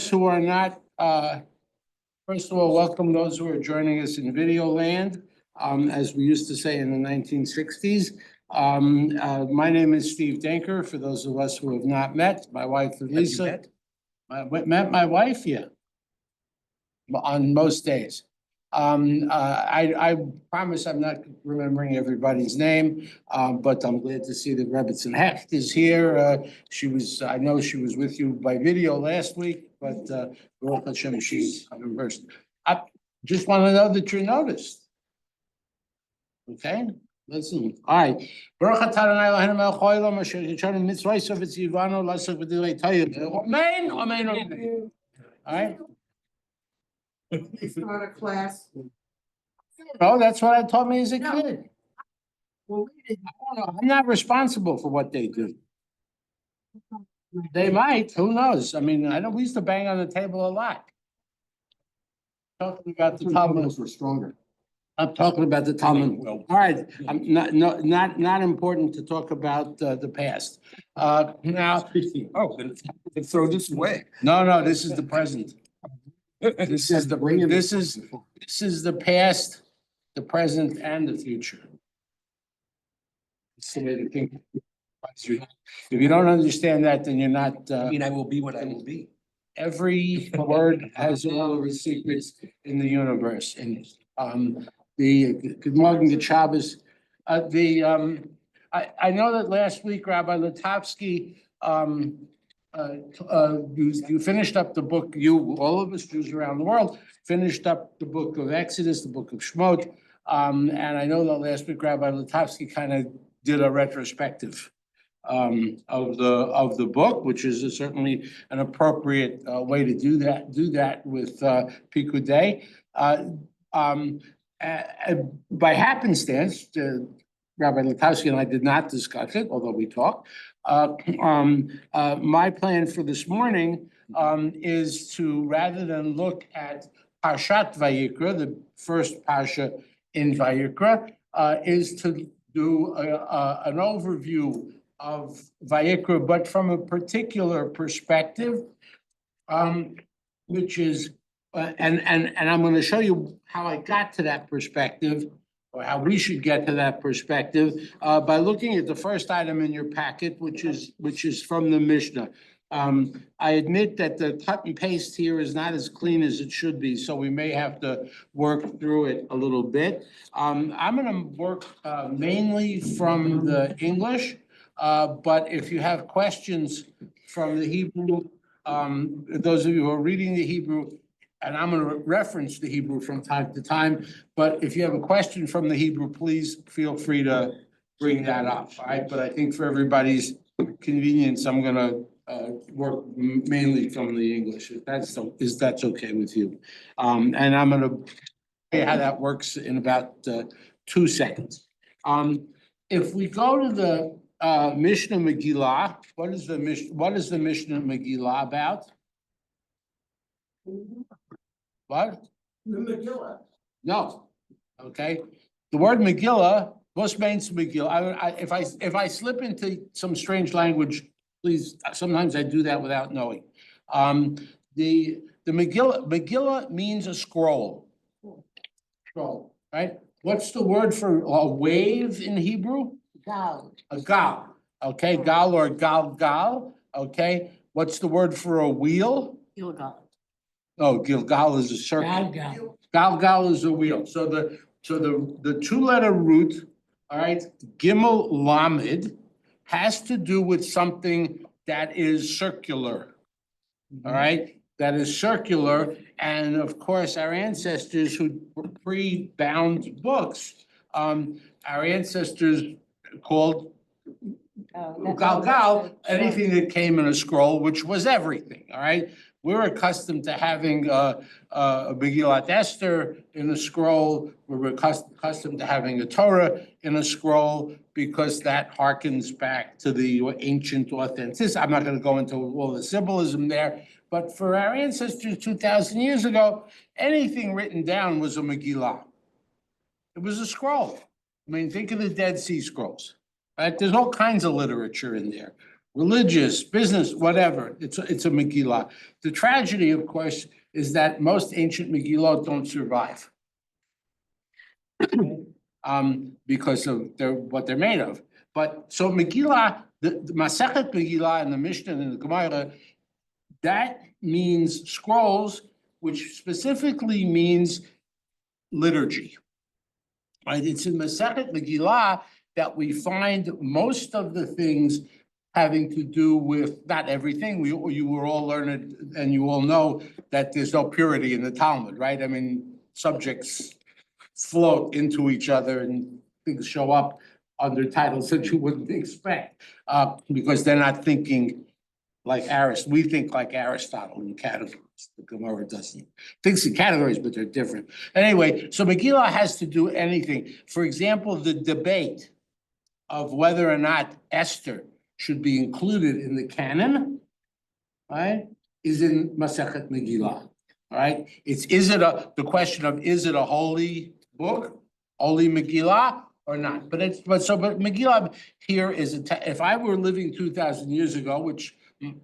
who are not, first of all, welcome those who are joining us in video land, as we used to say in the 1960s. My name is Steve Denker, for those of us who have not met, my wife Lisa. Met my wife, yeah. On most days. I promise I'm not remembering everybody's name, but I'm glad to see that Rebbitzin Hecht is here. I know she was with you by video last week, but Baruch Hashem, she's reversed. I just want to know that you noticed. Okay, listen, all right. Baruch atah Adonai Eloheinu melech haolam asher yitzchanu mitzvayso v'tzivanu l'asok b'dilei Torah. Amen, amen, amen. All right. It's not a class. No, that's what I told me as a No. kid. Well, I don't know. I'm not responsible for what they do. They might, who knows? I mean, I know we used to bang on the table a lot. Talking about the Talmud. Were stronger. I'm talking about the Talmud. All right, I'm not important to talk about the past. Now, Oh, then throw this away. no, this is the present. This is the past, the present, and the future. It's the way to think. If you don't understand that, then you're not, I mean, I will be what I will be. every word has all of its secrets in the universe. And the good morning, good Shabbos. I know that last week Rabbi Litovsky, you finished up the book, all of us Jews around the world, finished up the book of Exodus, the book of Shemot. And I know that last week Rabbi Litovsky kind of did a retrospective of the book, which is certainly an appropriate way to do that with Pikudei. By happenstance, Rabbi Litovsky and I did not discuss it, although we talked. My plan for this morning is to, rather than look at Parshat Vayikra, the first Parsha in Vayikra, is to do an overview of Vayikra, but from a particular perspective, which is, and I'm going to show you how I got to that perspective, or how we should get to that perspective, by looking at the first item in your packet, which is from the Mishnah. I admit that the cut and paste here is not as clean as it should be, so we may have to work through it a little bit. I'm gonna work mainly from the English, but if you have questions from the Hebrew, those of you who are reading the Hebrew, and I'm going to reference the Hebrew from time to time, but if you have a question from the Hebrew, please feel free to bring that up, all right? But I think for everybody's convenience, I'm going to work mainly from the English, if that's okay with you. And I'm going to say how that works in about 2 seconds. If we go to the Mishnah Megillah, what is the Mishnah Megillah about? What? The Megillah. No, okay. The word Megillah, what's means Megillah? If I slip into some strange language, please, sometimes I do that without knowing. The Megillah means a scroll. Scroll, right? What's the word for a wave in Hebrew? Gal. A gal, okay, gal or gal, okay. What's the word for a wheel? Gilgal. Oh, Gilgal is a circle. Galgal is a wheel. So the 2-letter root, all right, Gimel Lamed, has to do with something that is circular. All right, that is circular. And of course, our ancestors who pre-bound books, our ancestors called Galgal anything that came in a scroll, which was everything, all right? We're accustomed to having a Megillat Esther in a scroll. We're accustomed to having a Torah in a scroll because that harkens back to the ancient authenticity. I'm not going to go into all the symbolism there, but for our ancestors 2,000 years ago, anything written down was a Megillah. It was a scroll. I mean, think of the Dead Sea Scrolls, right? There's all kinds of literature in there. religious, business, whatever. It's a Megillah. The tragedy, of course, is that most ancient Megillot don't survive. Because of what they're made of. But so Megillah, the Masechet Megillah and the Mishnah and the Gemara, that means scrolls, which specifically means liturgy. Right? It's in Masechet Megillah that we find most of the things having to do with, not everything, you were all learned and you all know that there's no purity in the Talmud, right? I mean, subjects float into each other and things show up under titles that you wouldn't expect, because they're not thinking like Aristotle. We think like Aristotle in categories. The Gemara doesn't. Thinks in categories, but they're different. Anyway, so Megillah has to do anything. For example, the debate of whether or not Esther should be included in the canon, right, is in Masechet Megillah. All right, the question of is it a holy book, holy Megillah or not? But Megillah here is if I were living 2,000 years ago, which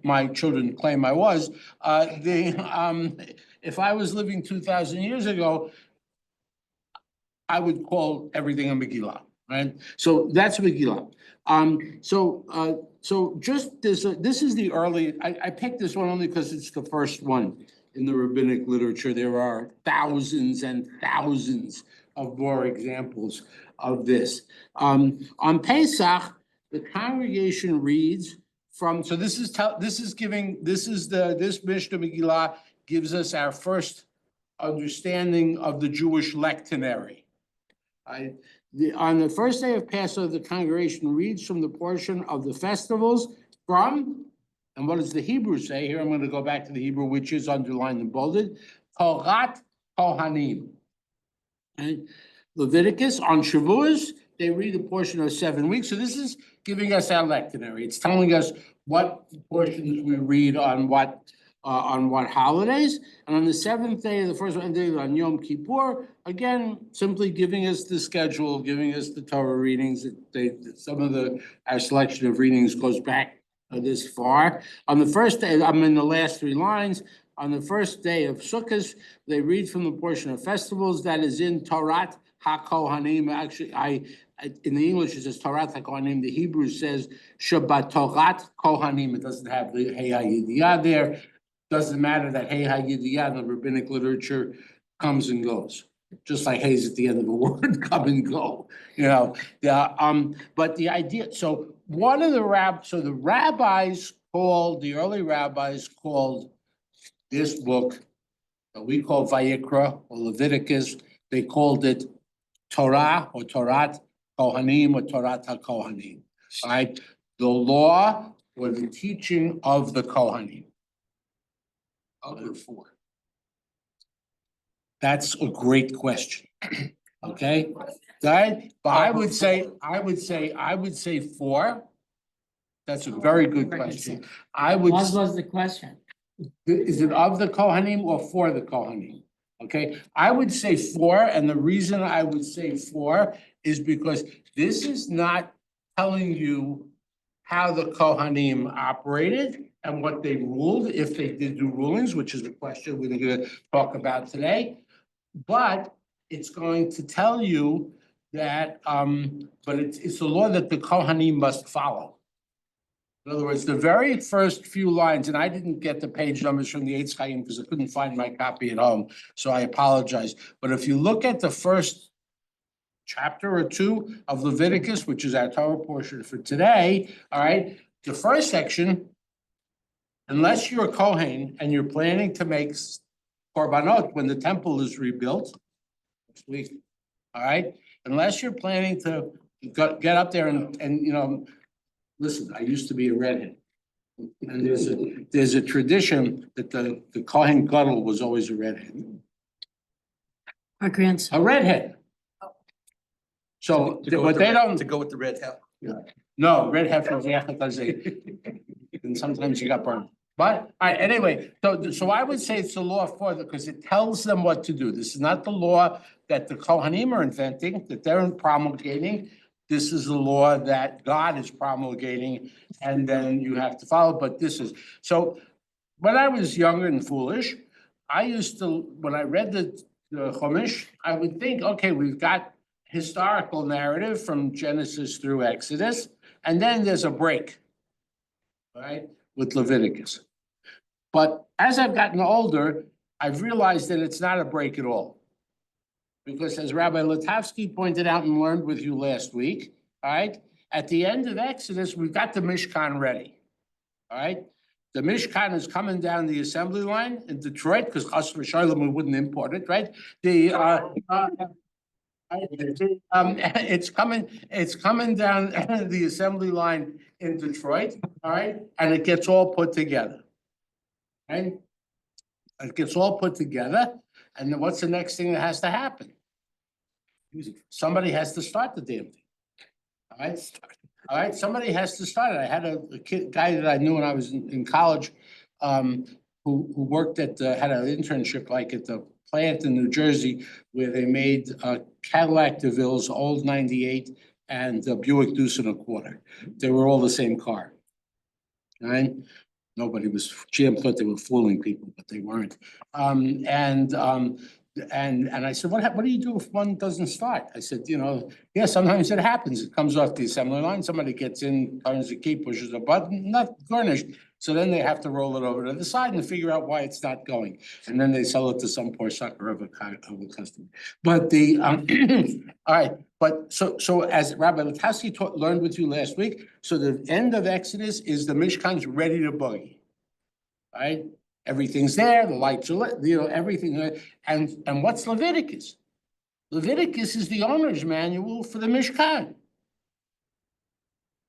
my children claim I was, if I was living 2,000 years ago, I would call everything a Megillah, right? So that's Megillah. So just this is the early. I picked this one only because it's the first one in the rabbinic literature. There are thousands and thousands of more examples of this. On Pesach, the congregation reads from. So this Mishnah Megillah gives us our first understanding of the Jewish lectionary. On the first day of Passover, the congregation reads from the portion of the festivals from, and what does the Hebrew say? Here I'm going to go back to the Hebrew, which is underlined and bolded. Torah Kohanim. And Leviticus, on Shavuos, they read a portion of 7 weeks. So this is giving us our lectionary. It's telling us what portions we read on what holidays. And on the seventh day of the first one, on Yom Kippur, again, simply giving us the schedule, giving us the Torah readings. Some of our selection of readings goes back this far. On the first day, I'm in the last 3 lines. On the first day of Sukkot, they read from the portion of festivals that is in Torah HaKohanim. Actually, in the English it says Torah HaKohanim. The Hebrew says Shabbat Torah Kohanim. It doesn't have the Hey HaYidiyah there. Doesn't matter that Hey HaYidiyah in the rabbinic literature comes and goes. Just like Hay's at the end of a word, come and go. But the idea, so one of the the early rabbis called this book that we call Vayikra or Leviticus, they called it Torah or Torat Kohanim or Torat HaKohanim, right? The law or the teaching of the Kohanim. Other 4. That's a great question. Okay, right? But I would say 4. That's a very good question. What was the question? Is it of the Kohanim or for the Kohanim? Okay, I would say 4, and the reason I would say 4 is because this is not telling you how the Kohanim operated and what they ruled, if they did do rulings, which is a question we're going to talk about today. But it's going to tell you that, but it's a law that the Kohanim must follow. In other words, the very first few lines, and I didn't get the page numbers from the Eitz Chaim because I couldn't find my copy at home, so I apologize. But if you look at the first chapter or 2 of Leviticus, which is our Torah portion for today, all right, the first section, unless you're a Kohen and you're planning to make korbanot when the temple is rebuilt next week, all right, unless you're planning to get up there and listen, I used to be a redhead. And there's a tradition that the Kohen Gadol was always a redhead. Our grandson. A redhead. So what they don't. To go with the red hell. No, red heifer, and sometimes you got burned. But, all right, anyway, so I would say it's the law for because it tells them what to do. This is not the law that the Kohanim are inventing, that they're promulgating. this is the law that God is promulgating, and then you have to follow, but this is, so when I was younger and foolish, I used to, when I read the Chumash, I would think, okay, we've got historical narrative from Genesis through Exodus, and then there's a break, right, with Leviticus. But as I've gotten older, I've realized that it's not a break at all. Because as Rabbi Latavsky pointed out and learned with you last week, all right, at the end of Exodus, we've got the Mishkan ready, all right? The Mishkan is coming down the assembly line in Detroit, because Chas v'Shalom, we wouldn't import it, right? It's coming down the assembly line in Detroit, all right, and it gets all put together. Right? It gets all put together, and then what's the next thing that has to happen? Somebody has to start the damn thing. All right, somebody has to start it. I had a guy that I knew when I was in college, who worked at, had an internship like at the plant in New Jersey where they made Cadillac DeVille's old 98 and Buick Deuce and a quarter. They were all the same car. Right? Nobody was, GM thought they were fooling people, but they weren't. And I said, what do you do if one doesn't start? I said, yeah, sometimes it happens. It comes off the assembly line, somebody gets in, turns the key, pushes a button, not garnished. So then they have to roll it over to the side and figure out why it's not going. And then they sell it to some poor sucker of a customer. But the, all right, but so as Rabbi Latowski learned with you last week, so the end of Exodus is the Mishkan's ready to boogie. Right? Everything's there, the lights are lit, everything. And what's Leviticus? Leviticus is the owner's manual for the Mishkan.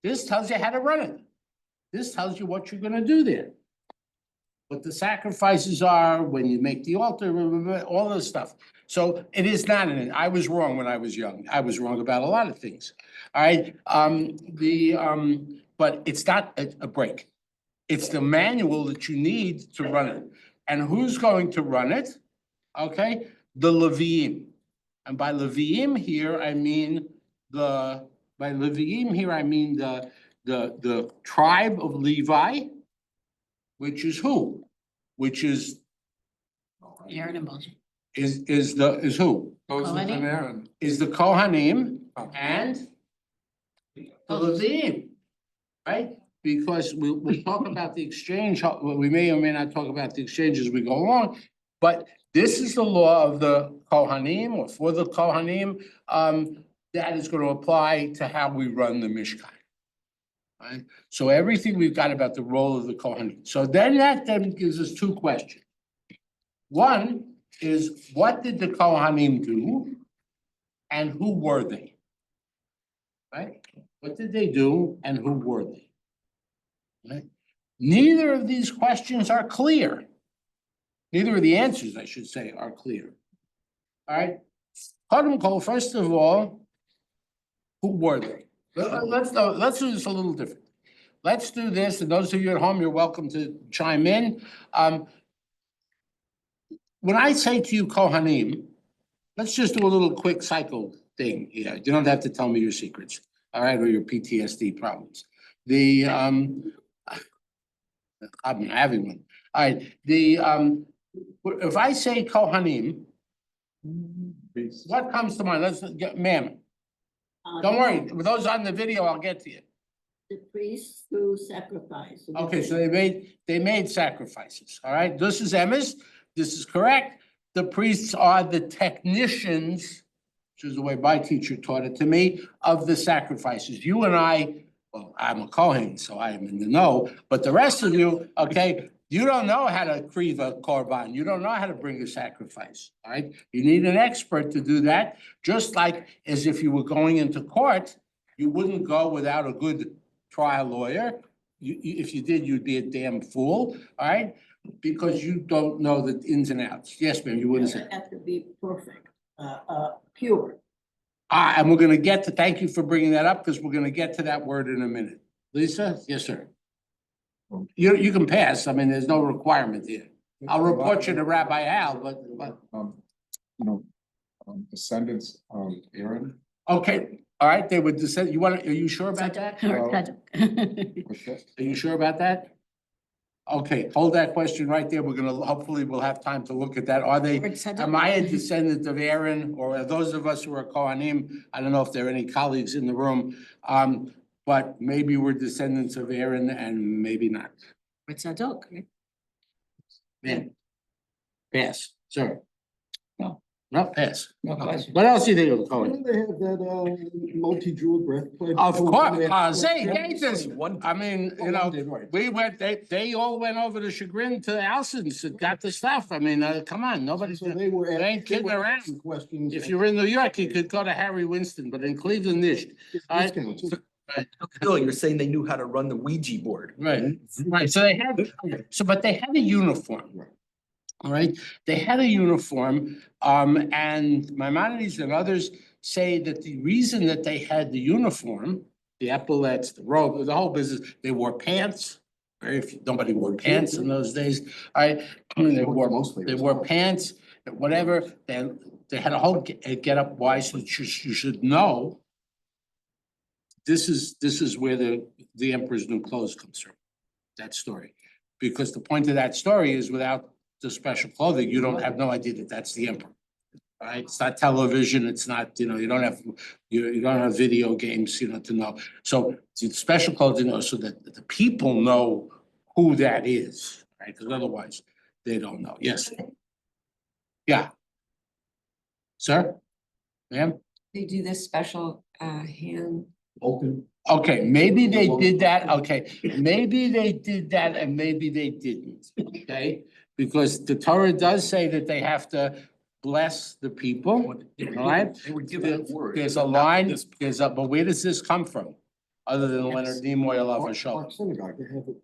This tells you how to run it. This tells you what you're gonna do there. What the sacrifices are, when you make the altar, all this stuff. So it is not I was wrong when I was young. I was wrong about a lot of things. All right, but it's not a break. It's the manual that you need to run it. And who's going to run it? Okay, the Leviim. And by Leviim here, I mean the tribe of Levi, which is who? Which is Aaron and Moses. is who? Moses and Aaron. Is the Kohanim and the Leviim, right? Because we'll talk about the exchange, we may or may not talk about the exchange as we go along, but this is the law of the Kohanim, or for the Kohanim, that is going to apply to how we run the Mishkan. Right? So everything we've got about the role of the Kohanim. So then that gives us two questions. One is, what did the Kohanim do, and who were they? Right? What did they do, and who were they? Right? Neither of these questions are clear. Neither of the answers, I should say, are clear. All right. First of all, who were they? Let's do this a little different. Let's do this, and those of you at home, you're welcome to chime in. When I say to you Kohanim, let's just do a little quick cycle thing here. You don't have to tell me your secrets, all right, or your PTSD problems. I'm having one. All right, if I say Kohanim, what comes to mind? Let's get, ma'am. Don't worry, with those on the video, I'll get to you. The priests who sacrifice. Okay, so they made sacrifices. All right, this is emes. This is correct. The priests are the technicians, which is the way my teacher taught it to me, of the sacrifices. You and I, well, I'm a Kohen, so I am in the know, but the rest of you, okay, you don't know how to kriv a korban. You don't know how to bring a sacrifice, all right? You need an expert to do that, just like as if you were going into court, you wouldn't go without a good trial lawyer. If you did, you'd be a damn fool, all right? Because you don't know the ins and outs. Yes, ma'am, you wouldn't say. Have to be perfect, pure. And we're gonna get to, thank you for bringing that up, because we're gonna get to that word in a minute. Lisa? Yes, sir. You can pass. I mean, there's no requirement here. I'll report you to Rabbi Al, but. Descendants of Aaron. Okay, All right, they would descend, are you sure about that? Or tzadok. Are you sure about that? Okay, hold that question right there. We're gonna, hopefully we'll have time to look at that. Are they, Or tzadok. am I a descendant of Aaron, or are those of us who are Kohanim? I don't know if there are any colleagues in the room, but maybe we're descendants of Aaron and maybe not. Or tzadok, right? Man. Pass, sir. No. No, pass. No question. What else do you think of Kohen? Didn't they have that multi-jewel breastplate? Of course, say, Yeah. Gators. I mean, you know, we went, they all went over to Chagrin to Alson's and got the stuff. I mean, come on, nobody's, So they were. They ain't they kidding were around. asking Questions. if you're in New York, you could go to Harry Winston, but in Cleveland, this. all right. Discounts. Bill, you're saying they knew how to run the Ouija board. Right, right, so they had, but they had a uniform. Right. All right, they had a uniform, and Maimonides and others say that the reason that they had the uniform, the epaulets, the robe, the whole business, they wore pants. Very few, nobody wore pants in those days, all right, I mean, they wore pants, whatever, they had a whole get up, why, so you should know. This is where the emperor's new clothes comes from, that story. Because the point of that story is without the special clothing, you don't have no idea that that's the emperor. Right? It's not television, it's not, you don't have video games, to know. So the special clothing, so that the people know who that is, right? Because otherwise they don't know. Yes. Yeah. Sir? Ma'am? They do this special hand. Open. Okay, maybe they did that, okay, maybe they did that and maybe they didn't, okay? Because the Torah does say that they have to bless the people, all right? They were given a word. There's a but not line, this- but where does this come from? Other than Leonard Nimoy Alav Hashem. Park Synagogue, they have it.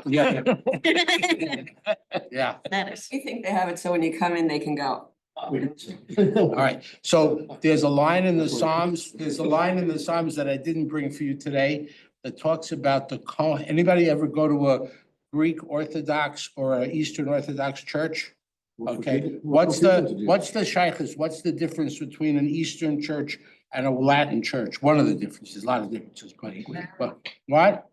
Yeah. Yeah, That is. I think they have it so when you come in, they can go. all right, so there's a line in the Psalms, that I didn't bring for you today that talks about the Kohen. Anybody ever go to a Greek Orthodox or an Eastern Orthodox church? Okay, what's the shaykhs, what's the difference between an Eastern church and a Latin church? One of the differences, a lot of differences, but what?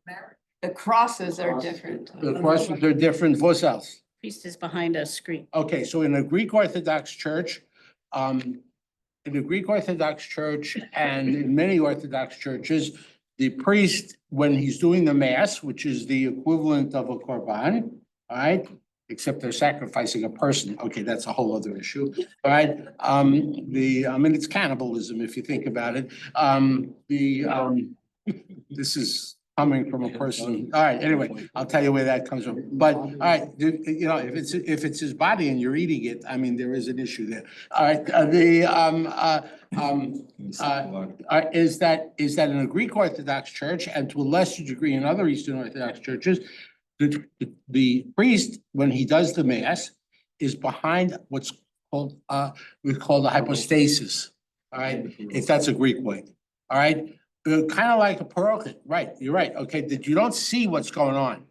The crosses are different. The questions are different, what else? Priest is behind a screen. Okay, so in a Greek Orthodox church, and in many Orthodox churches, the priest, when he's doing the mass, which is the equivalent of a korban, all right? Except they're sacrificing a person. Okay, that's a whole other issue, all right? It's cannibalism if you think about it. This is coming from a person. All right, anyway, I'll tell you where that comes from. But, all right, if it's his body and you're eating it, there is an issue there. All right, is that in a Greek Orthodox church and to a lesser degree in other Eastern Orthodox churches, the priest, when he does the mass, is behind what's called, we call the hypostasis, all right? If that's a Greek way, all right? Kind of like a parochet, right, you're right, okay, that you don't see what's going on.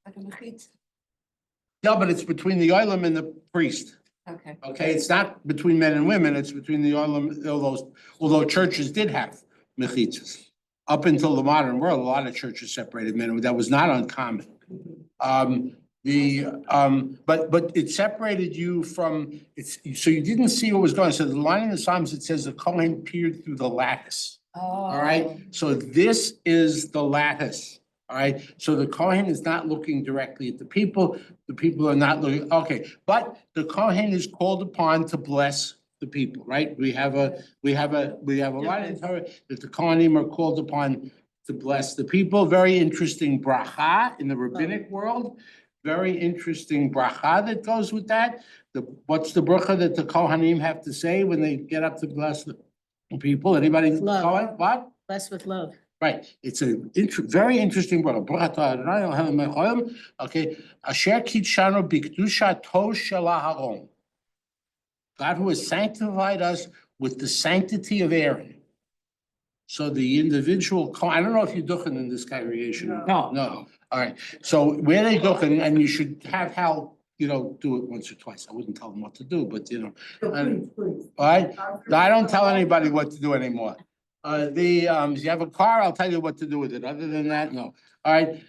Like a mechitza. No, but it's between the oilem and the priest, Okay. okay? It's not between men and women, it's between the oilem, although churches did have mechitzas. Up until the modern world, a lot of churches separated men, that was not uncommon. But it separated you from, so you didn't see what was going on. So the line in the Psalms, it says the Kohen peered through the lattice. All right, so this is the lattice, all right? So the Kohen is not looking directly at the people are not looking, okay, but the Kohen is called upon to bless the people, right? We have a line in Torah that the Kohanim are called upon to bless the people. Very interesting bracha in the rabbinic world. Very interesting bracha that goes with that. What's the bracha that the Kohanim have to say when they get up to bless the people? Anybody? Love. Kohen? What? Blessed with love. Right. It's a very interesting bracha. Okay. Asher kitshanu b'kedusha to shel Aharon. God who has sanctified us with the sanctity of Aaron. So the individual, I don't know if you're duchen in this congregation. No, all right. So where they duchen, and you should have Hal, do it once or twice. I wouldn't tell them what to do, but all right. I don't tell anybody what to do anymore. If you have a car, I'll tell you what to do with it. Other than that, no. All right,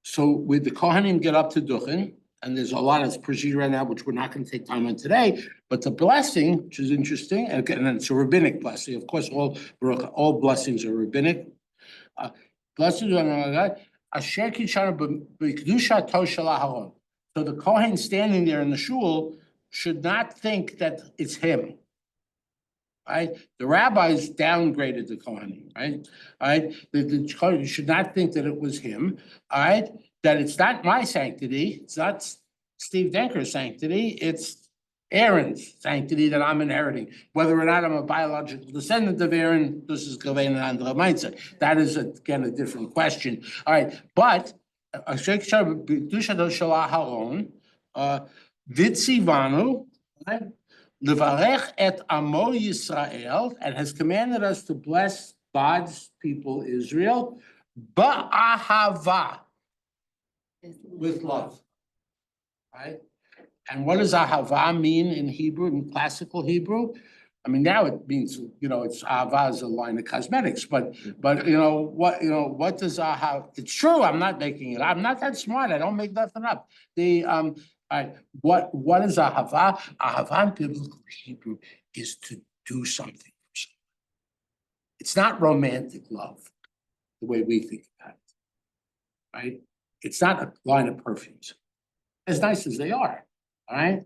so with the Kohanim get up to Duchen, and there's a lot of procedure right now, which we're not gonna take time on today, but the blessing, which is interesting, and again, it's a rabbinic blessing. Of course, all blessings are rabbinic. Blessings are God. Asher Kishana b'kedusha to shel Aharon. So the Kohen standing there in the shul should not think that it's him. Right? The rabbis downgraded the Kohanim, right? All right, the Kohen should not think that it was him, all right? That it's not my sanctity, it's not Steve Denker's sanctity, it's Aaron's sanctity that I'm inheriting. Whether or not I'm a biological descendant of Aaron, this is Gavena and the mindset. That is again a different question. All right, but Vitzivanu, right? Levarech et amo Yisrael, and has commanded us to bless God's people Israel, ba'ahava, with love. Right? And what does ahava mean in Hebrew, in classical Hebrew? I mean, now it means, it's ahava is a line of cosmetics, but what does ahava? It's true, I'm not making it. I'm not that smart. I don't make nothing up. What is ahava? Ahava in biblical Hebrew is to do something for someone. It's not romantic love, the way we think about it, right? It's not a line of perfumes, as nice as they are, all right?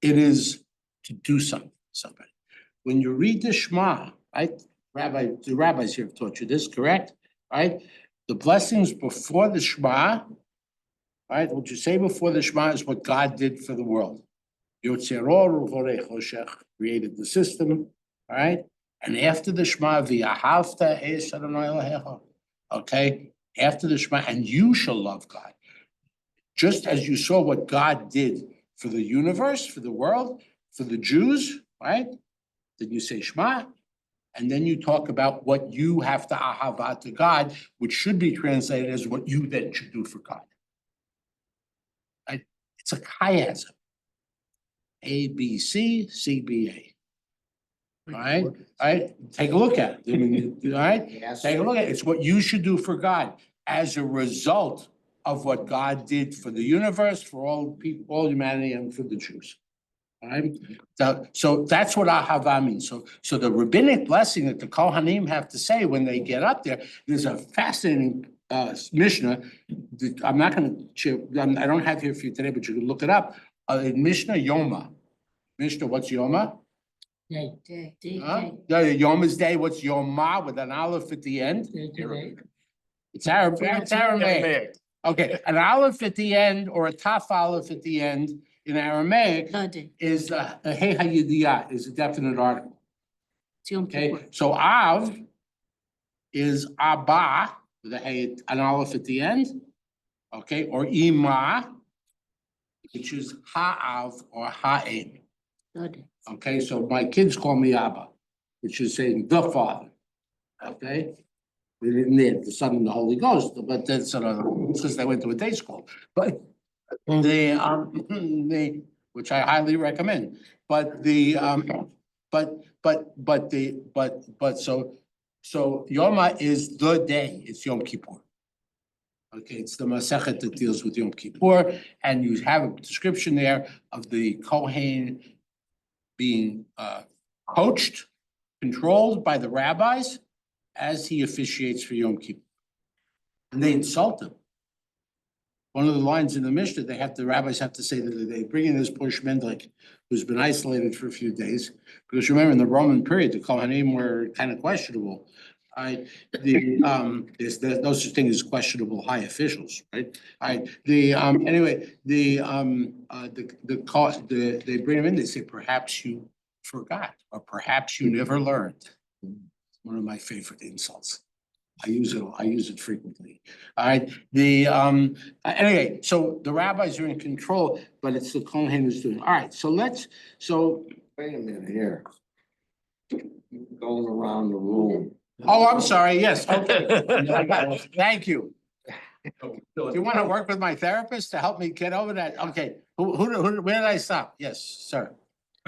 It is to do something for somebody. When you read the Shema, right? The rabbis here have taught you this, correct? Right? The blessings before the Shema, right? What you say before the Shema is what God did for the world. Yotzer or uvorei choshech, created the system, right? And after the Shema, v'ahavta es Adonai Elohecha. Okay? After the Shema, and you shall love God. Just as you saw what God did for the universe, for the world, for the Jews, right? Then you say Shema, and then you talk about what you have to ahava to God, which should be translated as what you then should do for God. Right? It's a chiasm. A, B, C, C, B, A. All right, all right, take a look at it. I mean, all right, take a look at it. It's what you should do for God as a result of what God did for the universe, for all people, all humanity, and for the Jews. All right, so that's what ahava means. So the rabbinic blessing that the Kohanim have to say when they get up there, there's a fascinating Mishnah. I'm not going to. I don't have here for you today, but you can look it up. In Mishnah Yoma. Mishnah, what's Yoma? Day. Huh? Yoma's day. What's Yoma with an aleph at the end? It's Arabic. It's Aramaic. Okay, an aleph at the end or a taf aleph at the end in Aramaic is a hey hayidiyah, is a definite article. Okay, so av is abba with a hey, an aleph at the end. Okay, or ima, which is ha'av or ha'em. Okay, so my kids call me Abba, which is saying the Father. Okay, we didn't need the Son and the Holy Ghost, but that's another because they went to a day school. But which I highly recommend. But so Yoma is the day. It's Yom Kippur. Okay, it's the Masechet that deals with Yom Kippur, and you have a description there of the Kohen being coached, controlled by the rabbis as he officiates for Yom Kippur. And they insult him. One of the lines in the Mishnah, the rabbis have to say that they bring in this poor Shmendlik who's been isolated for a few days. Because remember, in the Roman period, the Kohanim were kind of questionable. There's no such thing as questionable high officials, right? Anyway, they bring him in, they say, perhaps you forgot, or perhaps you never learned. One of my favorite insults. I use it frequently. All right, anyway, so the rabbis are in control, but it's the Kohen who's doing. All right, so Wait a minute here. Going around the room. Oh, I'm sorry, yes, okay. Thank you. Do you want to work with my therapist to help me get over that? Okay, where did I stop? Yes, sir.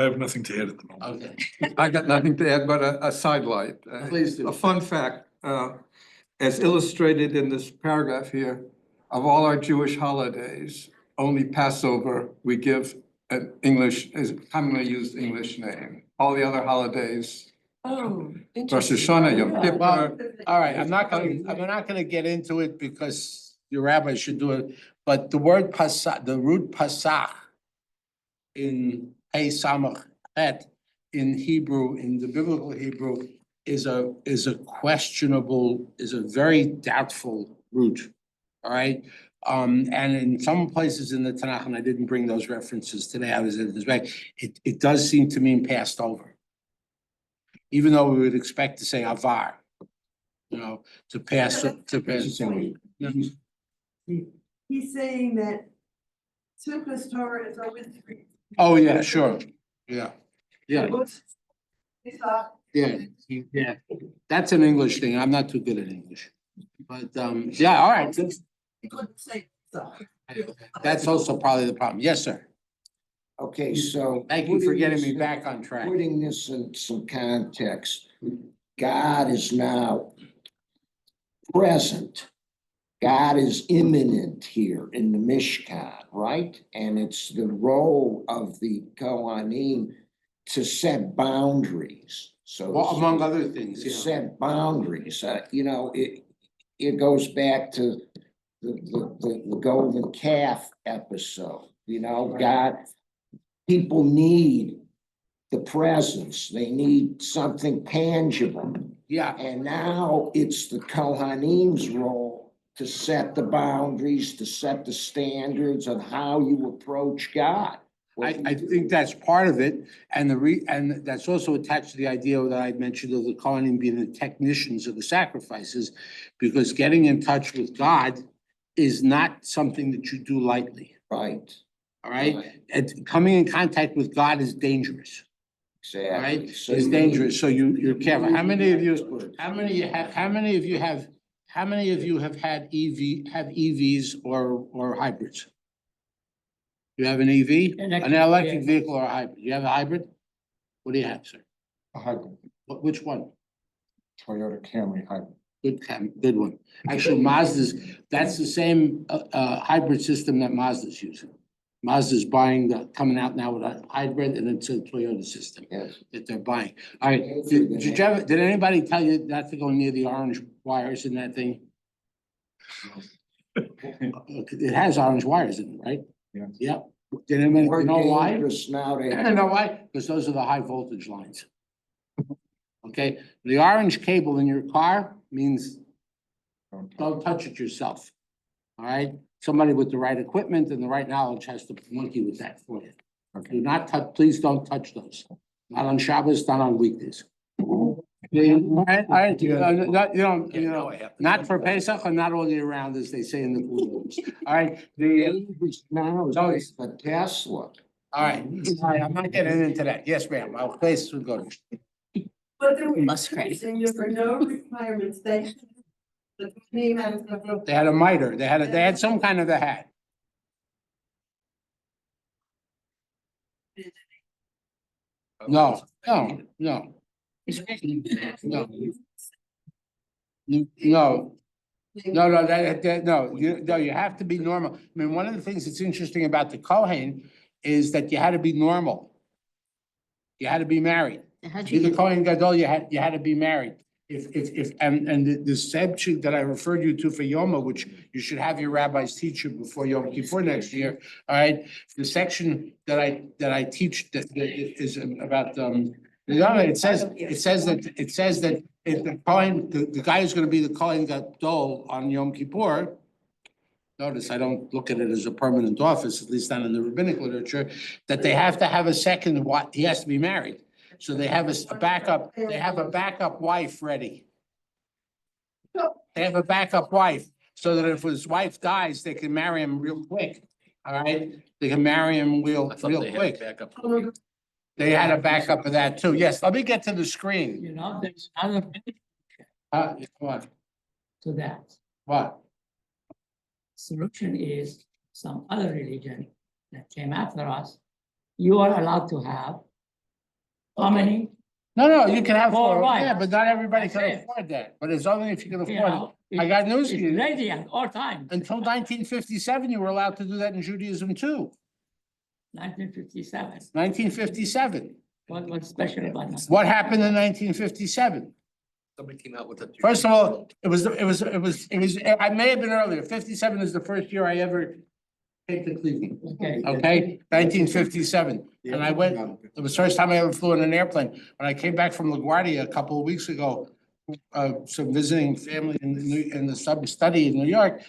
I have nothing to add at the moment. Okay, I got nothing to add but a sidelight. Please do. A fun fact, as illustrated in this paragraph here, of all our Jewish holidays, only Passover, we give an English, is commonly used English name. All the other holidays, Oh, Rosh interesting. Hashanah, Yom Well, Kippur. all right, I'm not gonna get into it because your rabbi should do it, but the word pasach, the root pasach in Pei Samach Het in Hebrew, in the biblical Hebrew, is a questionable, is a very doubtful root, all right? And in some places in the Tanakh, and I didn't bring those references today, I was in this way, it does seem to mean passed over. Even though we would expect to say avar, you know, to pass. He's saying that Simchas Torah is always free. Oh, yeah, sure, yeah, yeah, Yeah. yeah. That's an English thing, I'm not too good at English. But, yeah, all right, He couldn't say so. that's also probably the problem. Yes, sir. Okay, so. Thank you for putting getting this me in- back on track. Putting this in some context, God is now present. God is imminent here in the Mishkan, right? And it's the role of the Kohanim to set boundaries. So. Well, among other things, To yeah. set boundaries, you know, it goes back to the golden calf episode, you know, God. People need the presence, they need something tangible. Yeah, And now it's the Kohanim's role to set the boundaries, to set the standards of how you approach God. I think that's part of it, and and that's also attached to the idea that I mentioned of the Kohanim being the technicians of the sacrifices, because getting in touch with God is not something that you do lightly, Right, all right? And coming in contact with God is dangerous, all exactly. right? So It's you dangerous, need- so you're careful. How many of you, Words. how many of you have had EVs or hybrids? You have an EV, an electric vehicle or a hybrid? You have a hybrid? What do you have, sir? A hybrid, Which one? Toyota Camry hybrid. Good one. Actually, that's the same hybrid system that Mazda's using. Mazda's coming out now with a hybrid, and it's a Toyota system Yes. that they're buying. All right, did anybody tell you not to go near the orange wires in that thing? It has orange wires in it, right? Yeah. Yep. Did anybody, More you know why? dangerous now, they. You know why? Because those are the high voltage lines. Okay, the orange cable in your car means don't touch it yourself. All right, somebody with the right equipment and the right knowledge has to monkey with that for you. Do not touch, please don't touch those. Not on Shabbos, not on weekdays. All right, not for Pesach and not all year round, as they say in the rules. All right, Now No, is a Tesla. all right, I'm not getting into that. Yes, ma'am, I'll place would go. But there was. Bus credit. There were no requirements, they. The name has. They had a miter, they had some kind of a hat. No, no, no. No. No, no, you have to be normal. I mean, one of the things that's interesting about the Kohen is that you had to be normal. You had to be married. How'd To be the you, Kohen Gadol, you had to be married. And the section that I referred you to for Yoma, which you should have your rabbis teach you before Yom Kippur next year, all right? The section that I teach that is about, it says that if the Kohen, the guy who's gonna be the Kohen Gadol on Yom Kippur, notice I don't look at it as a permanent office, at least not in the rabbinic literature, that they have to have a second, he has to be married. So they have a backup wife ready. They have a backup wife, so that if his wife dies, they can marry him real quick, all right? They can marry him real quick. They had a backup of that too. Yes, let me get to the screen. You know, there's another What? to that. What? Solution is some other religion that came after us. You are allowed to have How many? No, you can have Four four, wives. yeah, but not everybody That's can it. afford that, but it's only if you can You afford know, it. I got news for it's you. ready at all times. Until 1957, you were allowed to do that in Judaism too. 1957. 1957. What's special about that? What happened in 1957? Somebody came out with a. First of all, it was, I may have been earlier. 57 is the first year I ever came to Cleveland. Okay. Okay, 1957. And I went, it was the first time I ever flew in an airplane. When I came back from LaGuardia a couple of weeks ago, some visiting family in the study in New York,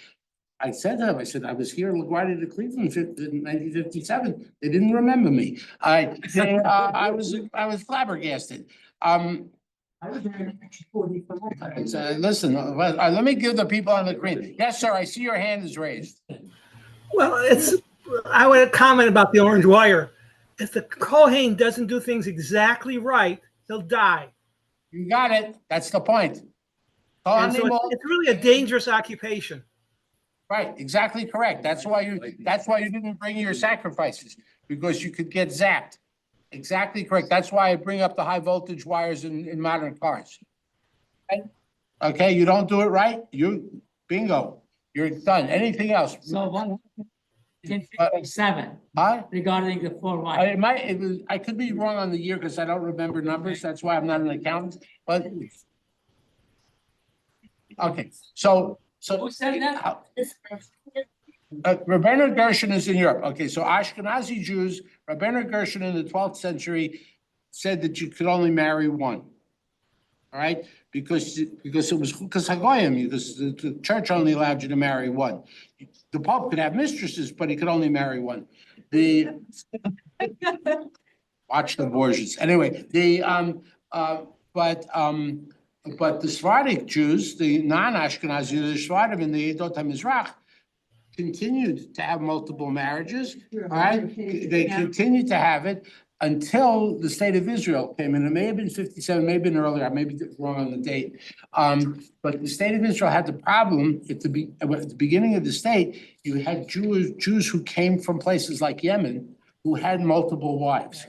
I said to them, I said, I was here in LaGuardia to Cleveland in 1957. They didn't remember me. I was flabbergasted. I was there in 1945. Listen, let me give the people on the screen. Yes, sir, I see your hand is raised. Well, I would comment about the orange wire. If the Kohen doesn't do things exactly right, he'll die. You got it. That's the point. And so it's really a dangerous occupation. Right, exactly correct. That's why you didn't bring your sacrifices, because you could get zapped. Exactly correct. That's why I bring up the high voltage wires in modern cars. Okay, you don't do it right, bingo, you're done. Anything else? So what happened in 57 Huh? regarding the four wives? I could be wrong on the year because I don't remember numbers. That's why I'm not an accountant, but. Okay, so. Who said that? Rabbeinu Gershon is in Europe. Okay, so Ashkenazi Jews, Rabbeinu Gershon in the 12th century said that you could only marry one. All right, because it was Chukas Hagoyim, because the church only allowed you to marry one. The Pope could have mistresses, but he could only marry one. Watch the Borgias. Anyway, but the Sephardic Jews, the non-Ashkenazi, the Sephardim in the Edot HaMizrach, continued to have multiple marriages, all right? They continued to have it until the state of Israel came in. It may have been 57, may have been earlier, I may be wrong on the date. But the state of Israel had the problem at the beginning of the state, you had Jews who came from places like Yemen who had multiple wives.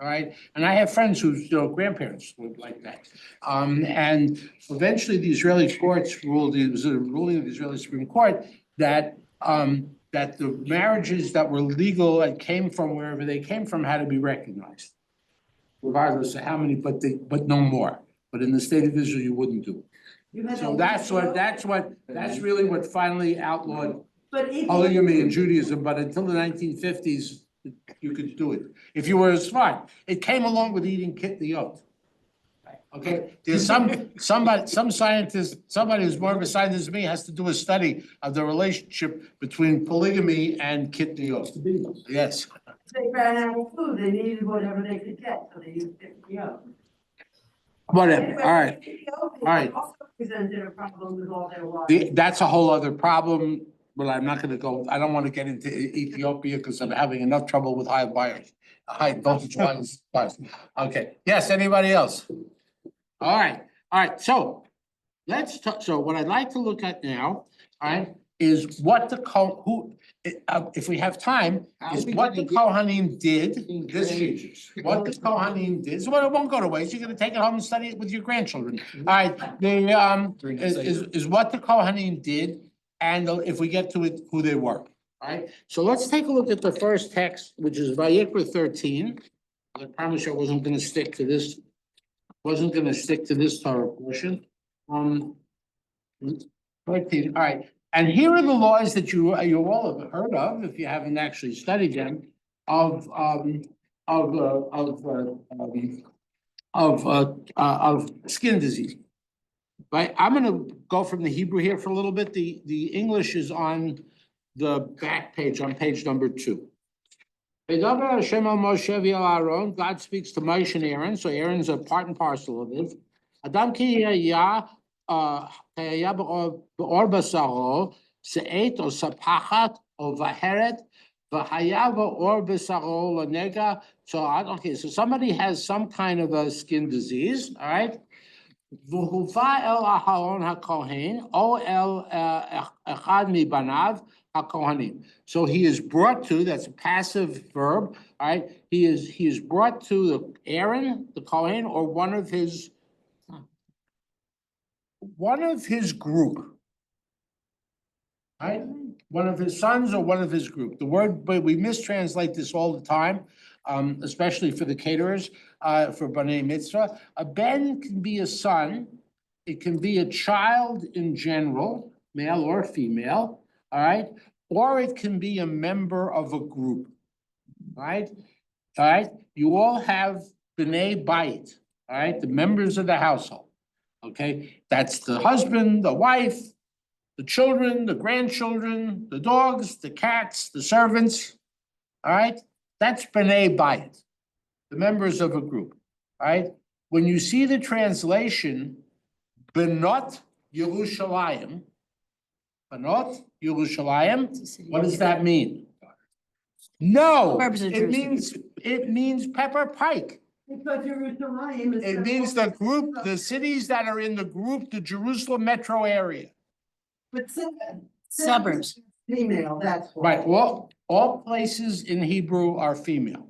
All right, and I have friends whose grandparents were like that. And eventually the Israeli courts ruled, it was a ruling of the Israeli Supreme Court that the marriages that were legal and came from wherever they came from had to be recognized. Regardless of how many, but no more. But in the state of Israel, you wouldn't do it. So that's really what finally outlawed polygamy in Judaism, but until the 1950s, you could do it. If you were smart, it came along with eating the oat. Okay, there's some scientist, somebody who's more of a scientist than me has to do a study of the relationship between polygamy and kitniyot. Yes. They ran out of food, they needed whatever they could get, so they used it. Whatever, all right. right. Also presented a problem with all their wives. That's a whole other problem, but I'm not gonna go, I don't wanna get into Ethiopia because I'm having enough trouble with high voltage wires. Okay, yes, anybody else? All right, so let's talk, so what I'd like to look at now, all right, is what if we have time, is what the Kohanim did this year. What the Kohanim did, so it won't go to waste, you're gonna take it home and study it with your grandchildren. All right, is what the Kohanim did, and if we get to it, who they were. All right, so let's take a look at the first text, which is Vayikra 13. I promise you I wasn't gonna stick to this. Torah portion. 13, all right. And here are the laws that you all have heard of, if you haven't actually studied them, of skin disease. Right, I'm gonna go from the Hebrew here for a little bit. The English is on the back page, on page number 2. God speaks to Moshe and Aaron, so Aaron's a part and parcel of it. Adam ki be'or basaro se'et o sapachat o vaheret v'haya be'or basaro l'nega. So okay, so somebody has some kind of a skin disease, all right? V'huva el Aharon haKohen o el echad mibanav HaKohanim. So he is brought to, that's a passive verb, all right? He is brought to the Aaron, the Kohen, or one of his group. Right? One of his sons or one of his group. The word, but we mistranslate this all the time, especially for the caterers, for B'nai Mitzvah. A ben can be a son. It can be a child in general, male or female, all right? Or it can be a member of a group, all right? All right, you all have B'nai Bayit, all right, the members of the household, okay? That's the husband, the wife, the children, the grandchildren, the dogs, the cats, the servants, all right? That's B'nai Bayit, the members of a group, all right? When you see the translation, Benot Yerushalayim, Benot Yerushalayim, what does that mean? No, Suburbs of it means Pepper Pike. Because Jerusalem is. It means the group, the cities that are in the group, the Jerusalem metro area. But Suburbs. Female, that's why. Right, well, all places in Hebrew are female.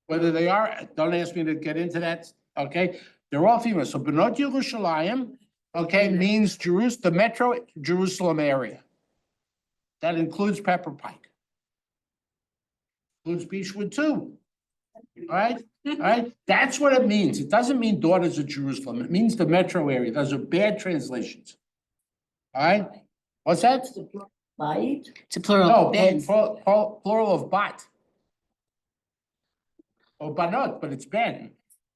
Whether they are, don't ask me to get into that, okay? They're all female. So Benot Yerushalayim, okay, means the metro Jerusalem area. That includes Pepper Pike. Includes Beechwood too. All right, that's what it means. It doesn't mean daughters of Jerusalem. It means the metro area. Those are bad translations. All right, what's that? Light? It's a plural. No, Ben. plural of bat. Or banot, but it's ben.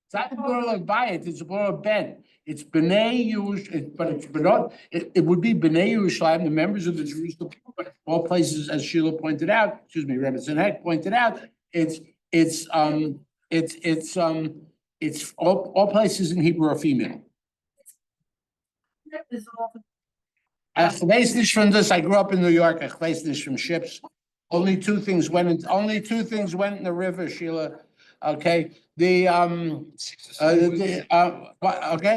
It's not the plural of bayit, it's the plural of ben. It's B'nai Yerush, but it's Benot, it would be B'nai Yerushalayim, the members of the Jerusalem, but all places, as Sheila pointed out, excuse me, Rabbi Zenek pointed out, it's all places in Hebrew are female. I grew up in New York, I weiß nicht from ships. Only two things went in the river, Sheila. Okay, okay,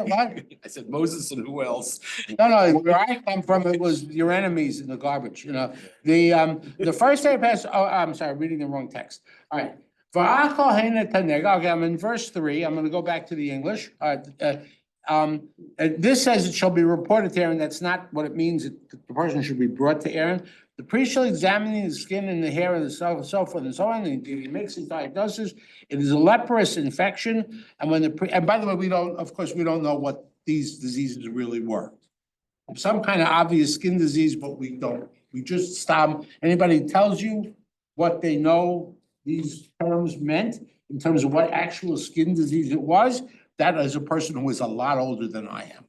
what? I said Moses and who else? No, where I come from, it was your enemies in the garbage, you know. The first day I passed, I'm sorry, reading the wrong text. All right. Okay, I'm in verse 3. I'm gonna go back to the English. This says it shall be reported to Aaron. That's not what it means. The person should be brought to Aaron. The priest shall examine the skin and the hair and so forth and so on, and he makes his diagnosis. It is a leprous infection, and by the way, we don't know what these diseases really were. Some kind of obvious skin disease, but we don't. We just stop. Anybody tells you what they know these terms meant in terms of what actual skin disease it was, that is a person who is a lot older than I am.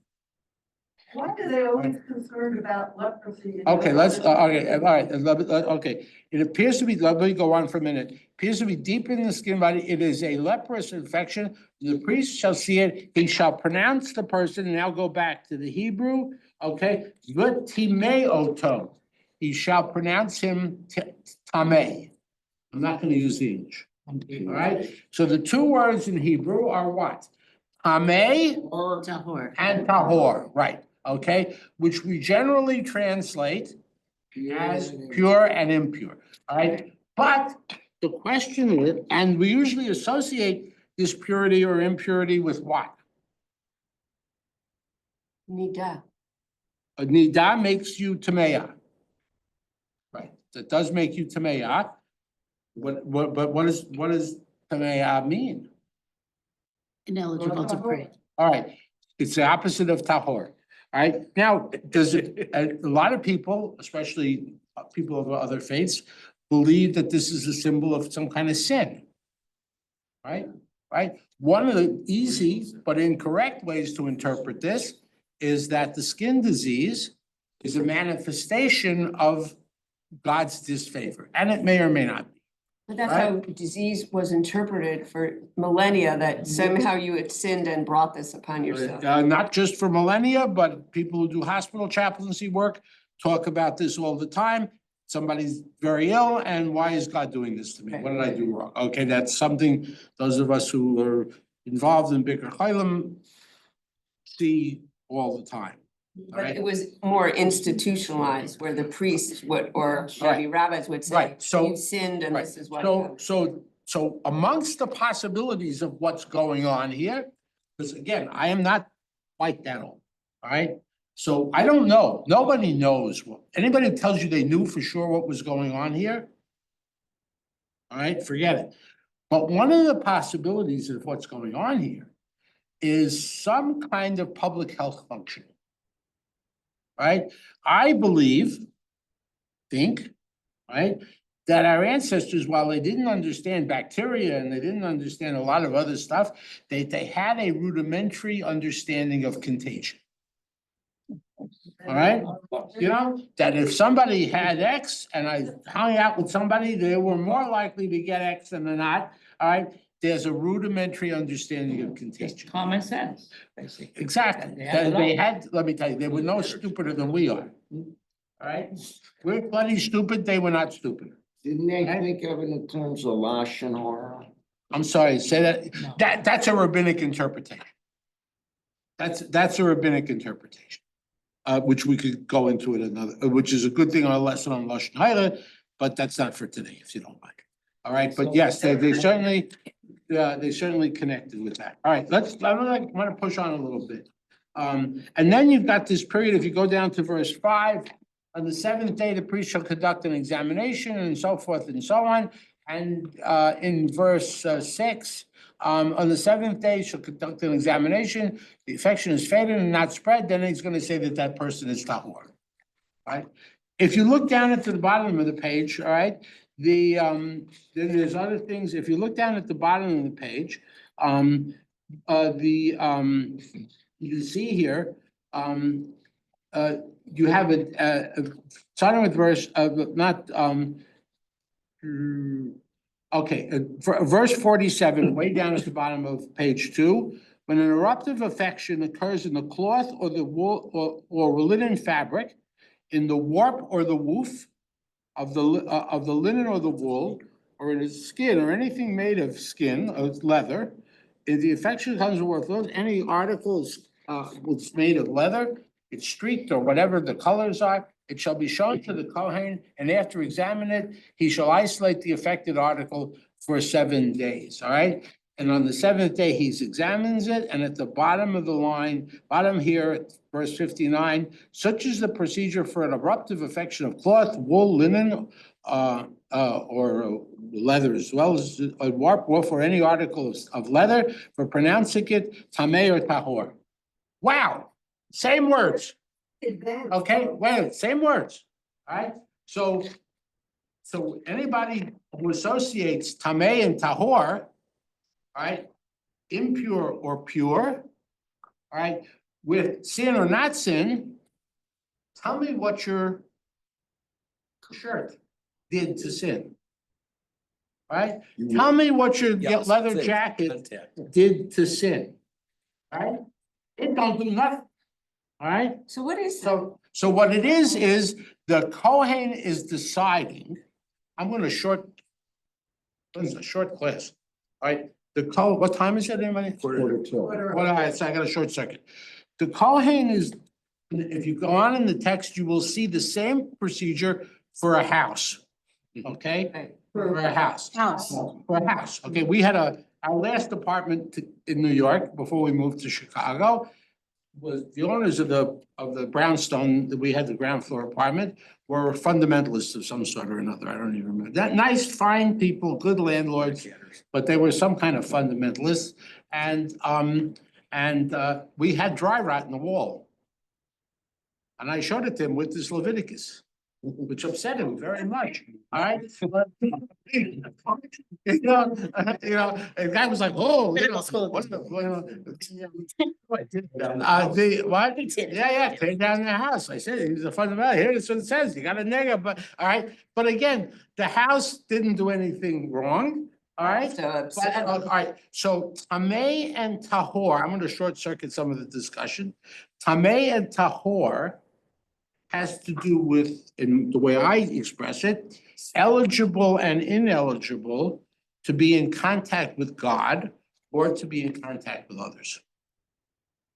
Why are they always concerned about leprosy? Okay, all right, okay. It appears to be, let me go on for a minute. Appears to be deep in the skin body. It is a leprous infection. The priest shall see it. He shall pronounce the person, and now go back to the Hebrew, okay? V'timeoto. He shall pronounce him tameh. I'm not gonna use the English, all right? So the two words in Hebrew are what? Tameh Tahor. and tahor, right, okay, which we generally translate as pure and impure, all right? But the question is, and we usually associate this purity or impurity with what? Nida. A nida makes you tameya. Right, that does make you tameya. But what does tameya mean? Ineligible to pray. All right, it's the opposite of tahor. All right, now, a lot of people, especially people of other faiths, believe that this is a symbol of some kind of sin. Right? One of the easy but incorrect ways to interpret this is that the skin disease is a manifestation of God's disfavor, and it may or may not be. But that's how disease was interpreted for millennia, that somehow you had sinned and brought this upon yourself. Not just for millennia, but people who do hospital chaplaincy work talk about this all the time. Somebody's very ill, and why is God doing this to me? What did I do wrong? Okay, that's something those of us who are involved in Bikur Chaylim see all the time. But it was more institutionalized where the priests would, or maybe rabbis would say, Right, so- you sinned and Right, this is what. so amongst the possibilities of what's going on here, because again, I am not quite that old, all right? So I don't know, nobody knows, anybody who tells you they knew for sure what was going on here, all right, forget it. But one of the possibilities of what's going on here is some kind of public health function. Right? I think, right, that our ancestors, while they didn't understand bacteria and they didn't understand a lot of other stuff, they had a rudimentary understanding of contagion. All right? You know, that if somebody had X and I hung out with somebody, they were more likely to get X than not, all right? There's a rudimentary understanding of Just contagion. common sense, basically. Exactly. They had it They all. had, let me tell you, they were no stupider than we are. All right? We're plenty stupid, they were not stupid. Didn't they Okay. think of it in terms of lashon hara? I'm sorry, say that, No. that's a rabbinic interpretation. That's a rabbinic interpretation. Which we could go into it another, which is a good thing on a lesson on lashon hara, but that's not for today, if you don't mind. All right, but yes, they certainly connected with that. All right, I'm gonna push on a little bit. And then you've got this period, if you go down to verse 5, on the seventh day, the priest shall conduct an examination and so forth and so on. And in verse 6, on the seventh day, shall conduct an examination, the infection is faded and not spread, then he's gonna say that that person is tahor. Right? If you look down at the bottom of the page, all right, then there's other things, if you look down at the bottom of the page, you see here, you have starting with verse verse 47, way down at the bottom of page 2. When an eruptive affection occurs in the cloth or the wool or linen fabric, in the warp or the woof of the linen or the wool, or in the skin or anything made of skin, of leather, if the infection comes with any articles was made of leather, it's streaked or whatever the colors are, it shall be shown to the Kohen, and after examine it, he shall isolate the affected article for 7 days, all right? And on the seventh day, he examines it, and at the bottom of the line, bottom here, verse 59, such is the procedure for an eruptive affection of cloth, wool, linen, or leather, as well as a warp, woof, or any article of leather, for pronouncing it tameh or tahor. Wow, same words. Okay, wait, same words, all right? So anybody who associates tameh and tahor, all right, impure or pure, all right, with sin or not sin, tell me what your shirt did to sin. All right, tell me what your Yes, leather sin, jacket contact. did to sin. All right, it don't do nothing. All right, So what is? so what it is the Kohen is deciding, I'm gonna this is a short class, all right? What time is it, anybody? Quarter two. Well, all right, so I got a short circuit. The Kohen is, if you go on in the text, you will see the same procedure for a house. Okay, for a house. For a house, okay, we had our last apartment in New York before we moved to Chicago. Was the owners of the brownstone, that we had the ground floor apartment, were fundamentalists of some sort or another, I don't even remember. That nice, fine people, good landlords, but they were some kind of fundamentalists. And we had dry rot in the wall. And I showed it to him with this Leviticus, which upset him very much, all right? You know, the guy was like, oh, you know, what's the, what? Yeah, tear down their house. I said, he's a fundamental, here is what it says, you got a nigger, but, all right, but again, the house didn't do anything wrong, all right? But, all right, so tameh and tahor, I'm gonna short circuit some of the discussion. Tameh and tahor has to do with, in the way I express it, eligible and ineligible to be in contact with God or to be in contact with others.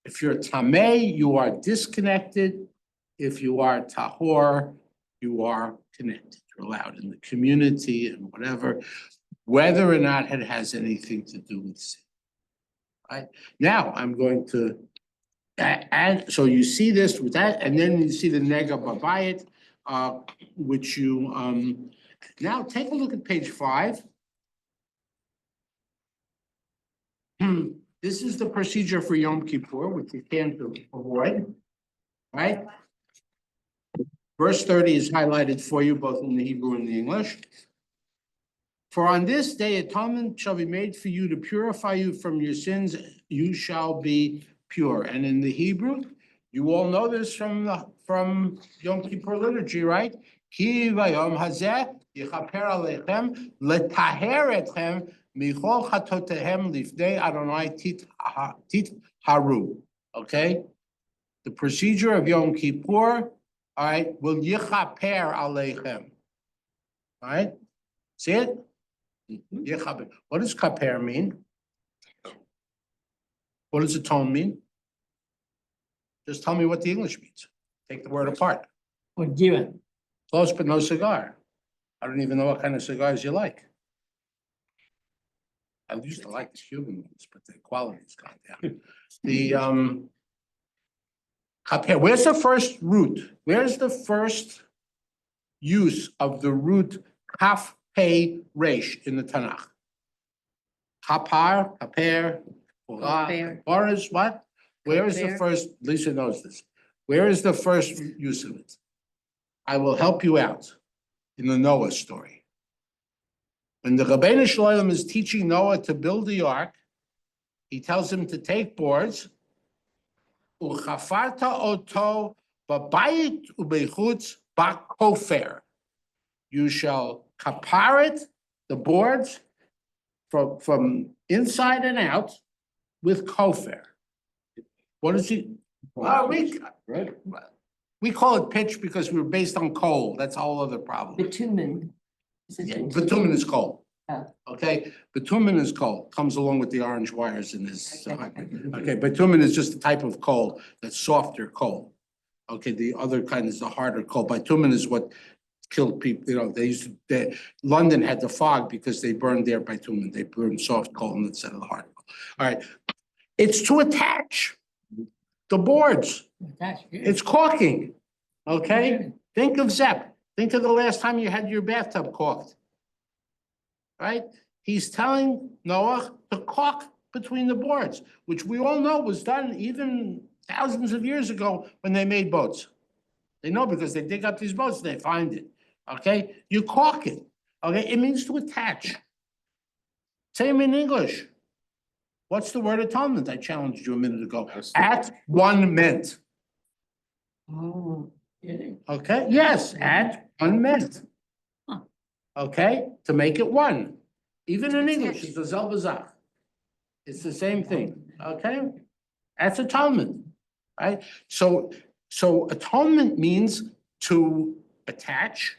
If you're tameh, you are disconnected. If you are tahor, you are connected. You're allowed in the community and whatever, whether or not it has anything to do with sin. Right? Now, I'm going to and so you see this with that, and then you see the nega babayit, which you now take a look at page 5. This is the procedure for Yom Kippur, which you can't avoid, right? Verse 30 is highlighted for you both in the Hebrew and the English. For on this day atonement shall be made for you to purify you from your sins. You shall be pure. And in the Hebrew, you all know this from Yom Kippur liturgy, right? Ki vayom hazeh yichaper aleichem letaher etchem michol chatotehem lifnei Adonai titharu. Okay? The procedure of Yom Kippur, all right, will yichaper aleichem. All right? See it? Yichaper. What does kaper mean? What does atone mean? Just tell me what the English means. Take the word apart. Forgiven. Close but no cigar. I don't even know what kind of cigars you like. I used to like the Cuban ones, but the quality's gone down. The kaper, where's the first root? Where's the first use of the root kaf pei resh in the Tanakh? Kapar, kaper, Kaper. or is what? Where is the Kaper. first, Lisa knows this. Where is the first use of it? I will help you out in the Noah story. When the Rabbeinu Shalom is teaching Noah to build the ark, he tells him to take boards, uchafarta oto babayit ubeichutz bakofer. You shall kapar it, the boards, from inside and out with kofer. What is he? We call it pitch because we're based on coal. That's a whole other problem. Bitumen. Is it Yeah, bitumen? bitumen is coal. Oh. Okay, bitumen is coal, comes along with the orange wires in this. Okay, bitumen is just a type of coal that's softer coal. Okay, the other kind is the harder coal. Bitumen is what killed people, you know, London had the fog because they burned their bitumen. They burned soft coal instead of the hard coal. All right, it's to attach the boards. It's caulking, okay? Think of Zepp. Think of the last time you had your bathtub caulked. Right? He's telling Noah to caulk between the boards, which we all know was done even thousands of years ago when they made boats. They know because they dig up these boats, they find it, okay? You caulk it, okay? It means to attach. Same in English. What's the word atonement? I challenged you a minute ago. At one meant. Oh. Okay, yes, at one meant. Huh. Okay, to make it one. Even in English, it's a zelbazach. It's the same thing, okay? That's atonement, right? So atonement means to attach,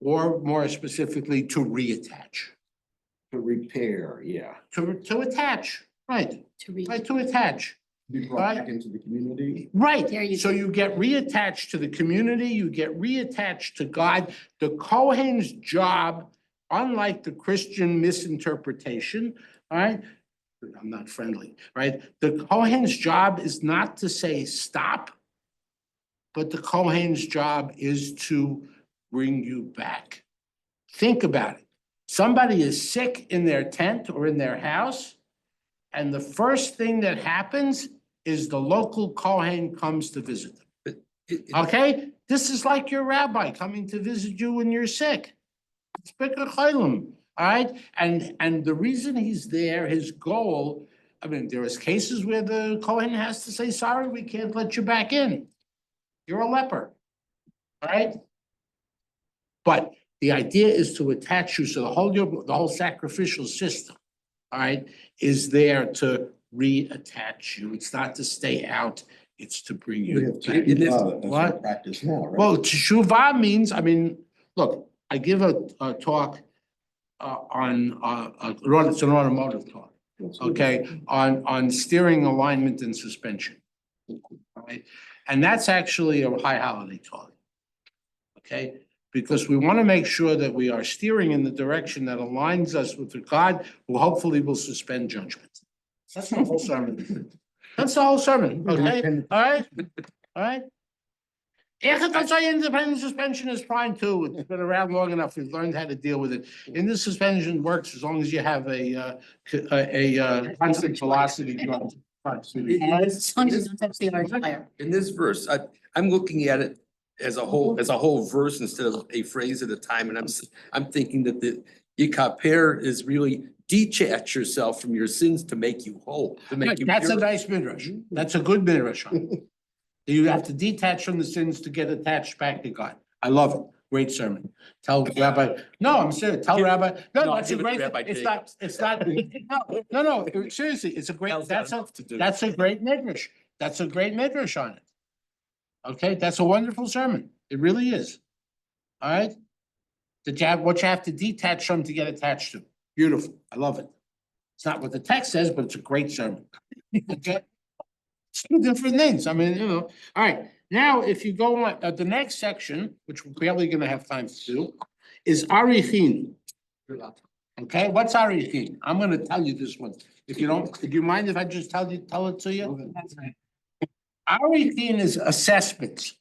or more specifically, to reattach. To repair, yeah. To attach, right, To read. right, to attach. Be brought back into the community. Right, There you so go. you get reattached to the community, you get reattached to God. The Kohen's job, unlike the Christian misinterpretation, all right? I'm not friendly, right? The Kohen's job is not to say stop, but the Kohen's job is to bring you back. Think about it. Somebody is sick in their tent or in their house, and the first thing that happens is the local Kohen comes to visit them. Okay? This is like your rabbi coming to visit you when you're sick. It's Bikur Chaylim, all right? And the reason he's there, his goal, I mean, there is cases where the Kohen has to say, sorry, we can't let you back in. You're a leper, all right? But the idea is to attach you, so the whole sacrificial system, all right, is there to reattach you. It's not to stay out, it's to bring you back. What? Practice now, right? Well, teshuvah means, I mean, look, I give a talk on, it's an automotive talk, okay, on steering, alignment, and suspension. All right, and that's actually a high holiday toilet. Okay, because we want to make sure that we are steering in the direction that aligns us with the God who hopefully will suspend judgment. That's the whole sermon. That's the whole sermon, okay? All right? All right? Independent suspension is fine too. It's been around long enough. We've learned how to deal with it. Independent suspension works as long as you have a constant velocity drug. As long as you don't touch the orange wire. In this verse, I'm looking at it as a whole verse instead of a phrase at a time, and I'm thinking that the yikaper is really detach yourself from your sins to make you whole, to make you That's a pure. nice midrash. That's a good midrash. You have to detach from the sins to get attached back to God. I love it. Great sermon. Tell Rabbi, no, I'm serious. Tell Rabbi, no, No, that's a give it to great, Rabbi it's not, no, seriously, it's a great, that's a great midrash. That's a great midrash on it. Okay, that's a wonderful sermon. It really is. All right? What you have to detach from to get attached to. Beautiful. I love it. It's not what the text says, but it's a great sermon. Okay? It's two different things. I mean, all right. Now, if you go on, the next section, which we're barely gonna have time to do, is arifin. Okay, what's arifin? I'm gonna tell you this one. If you don't, do you mind if I just tell it to you? Arifin is assessments.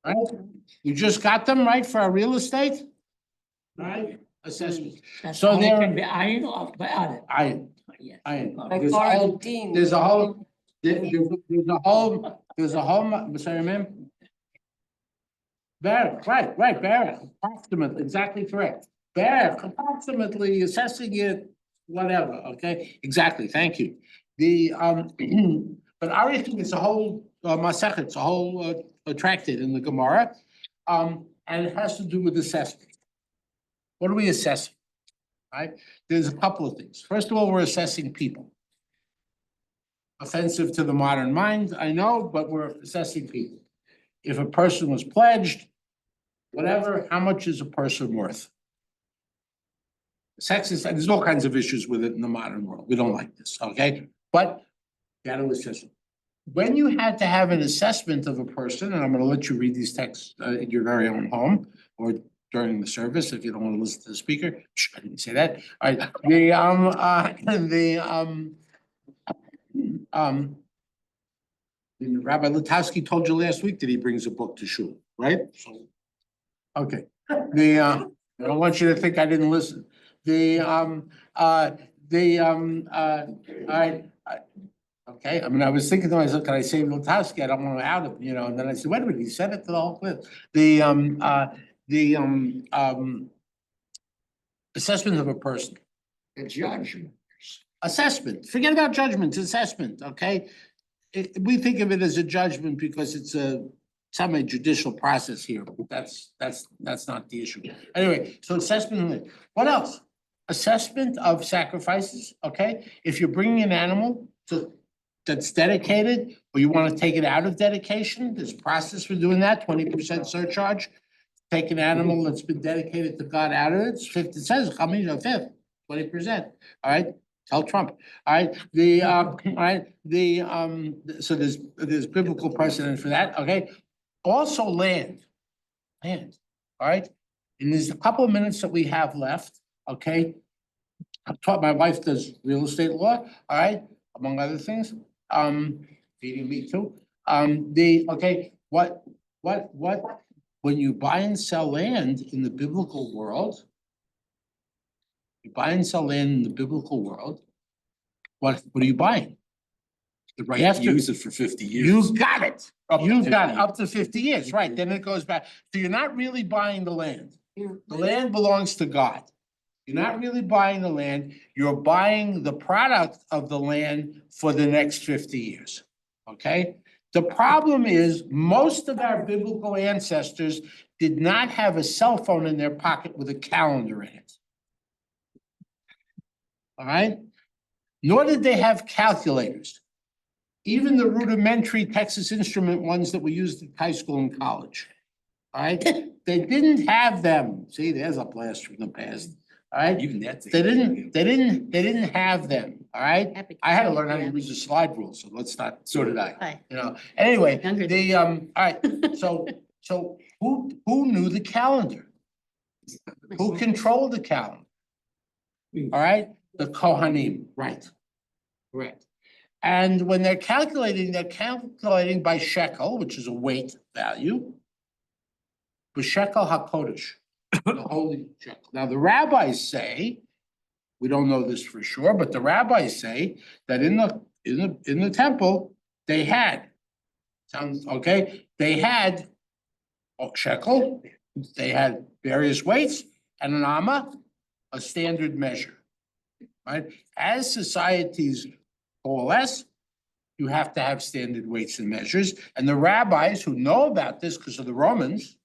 Right? You just got them, right, for our real estate? Right? Assessments. So there. Can be iron or bad. Yes. Like There's a Florida whole, Dean. there's a whole, sorry, ma'am? Barak, right, Barak, approximately, exactly correct. Barak, approximately assessing it, whatever, okay, exactly, thank you. But Arifin is a whole, Masechet, it's a whole, tractate in the Gemara. And it has to do with assessment. What are we assessing? Right, there's a couple of things. First of all, we're assessing people. Offensive to the modern mind, I know, but we're assessing people. If a person was pledged, whatever, how much is a person worth? Sex is, there's all kinds of issues with it in the modern world. We don't like this, okay? But you gotta assess it. When you had to have an assessment of a person, and I'm gonna let you read these texts in your very own home or during the service, if you don't want to listen to the speaker. Shh, I didn't say that. All right, Rabbi Lutowski told you last week that he brings a book to shul, right? Okay, I don't want you to think I didn't listen. All right. Okay, I mean, I was thinking to myself, can I say Lutowski? I don't want to out him, and then I said, wait a minute, he said it to the whole clip. Assessment of a person. The judgment. Assessment, forget about judgment, assessment, okay? We think of it as a judgment because it's a semi-judicial process here, but that's not the issue. Anyway, so assessment, what else? Assessment of sacrifices, okay? If you're bringing an animal that's dedicated, or you want to take it out of dedication, there's a process for doing that, 20% surcharge. Take an animal that's been dedicated to God out of it, it's 50, it says, how many, a fifth, 20%, all right? Tell Trump, all right, so there's biblical precedent for that, okay? Also land, all right? And there's a couple of minutes that we have left, okay? I've taught, my wife does real estate law, all right, among other things, feeding me too. When you buy and sell land in the biblical world, what are you buying? The right to use it for 50 years. You've got it. Up to You've got 50 it, up to 50 years, right, then it goes back. So you're not really buying the land. The land belongs to God. You're not really buying the land, you're buying the product of the land for the next 50 years, okay? The problem is, most of our biblical ancestors did not have a cell phone in their pocket with a calendar in it. All right? Nor did they have calculators. Even the rudimentary Texas Instrument ones that we used in high school and college. All right? They didn't have them. See, there's a blast from the past. All right? Even that. They didn't have them. all right? Happy I had to learn how to Yeah. use the slide rule, so let's not, so did I, Hi. you know, anyway, Younger than the, all right, so who knew the calendar? Who controlled the calendar? All right, the Kohanim, right, correct. And when they're calculating by shekel, which is a weight value. But shekel hakodesh, the holy shekel. Now, the rabbis say, we don't know this for sure, but the rabbis say that in the temple, they had, sounds okay, they had a shekel, they had various weights, and an amma, a standard measure. Right? As societies coalesce, you have to have standard weights and measures. And the rabbis who know about this because of the Romans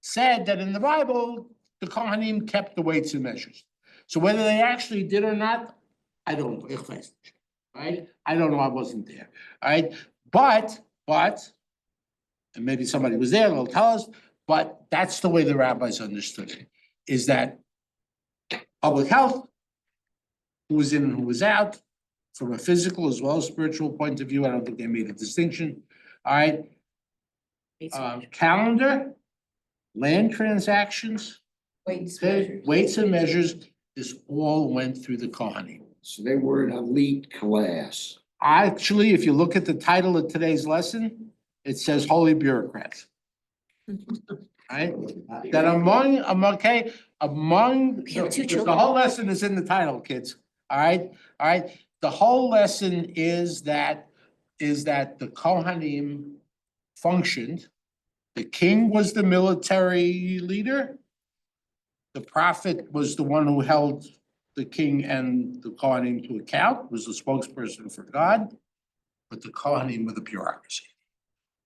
said that in the Bible, the Kohanim kept the weights and measures. So whether they actually did or not, I don't know. Right? I don't know. I wasn't there. All right. But, and maybe somebody was there, they'll tell us, but that's the way the rabbis understood it, is that public health, who was in and who was out, from a physical as well as spiritual point of view, I don't think they made a distinction. All right, calendar, land transactions, weights and measures, this all went through the Kohanim. So they were an elite class. Actually, if you look at the title of today's lesson, it says holy bureaucrats. Right? That among, have two the children. whole lesson is in the title, kids. All right. The whole lesson is that the Kohanim functioned. The king was the military leader. The prophet was the one who held the king and the Kohanim to account, was the spokesperson for God, but the Kohanim were the bureaucracy,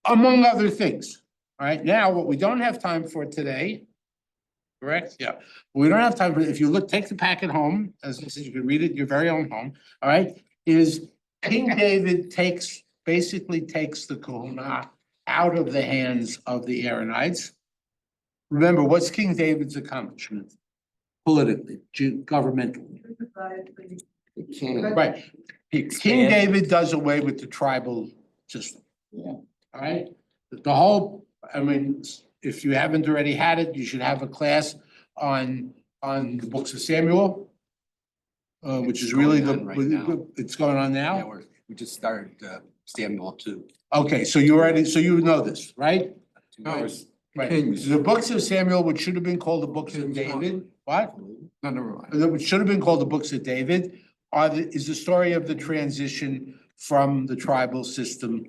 among other things. All right, now what we don't have time for today, correct? Yeah, we don't have time for, if you look, take the packet home, as I said, you can read it in your very own home, all right? Is King David basically takes the kahuna out of the hands of the Aaronites. Remember, what's King David's accomplishment? Politically, governmentally. The king. Right. King David does away with the tribal system. Yeah. All right, the whole, I mean, if you haven't already had it, you should have a class on the books of Samuel. Which is really Going on right now. it's going on Yeah, now? we just started Samuel 2. Okay, so you already, so you know this, right? No, it's Right, Kings. the books of Samuel, which should have been called the books of David, what? No, never mind. Which should have been called the books of David, is the story of the transition from the tribal system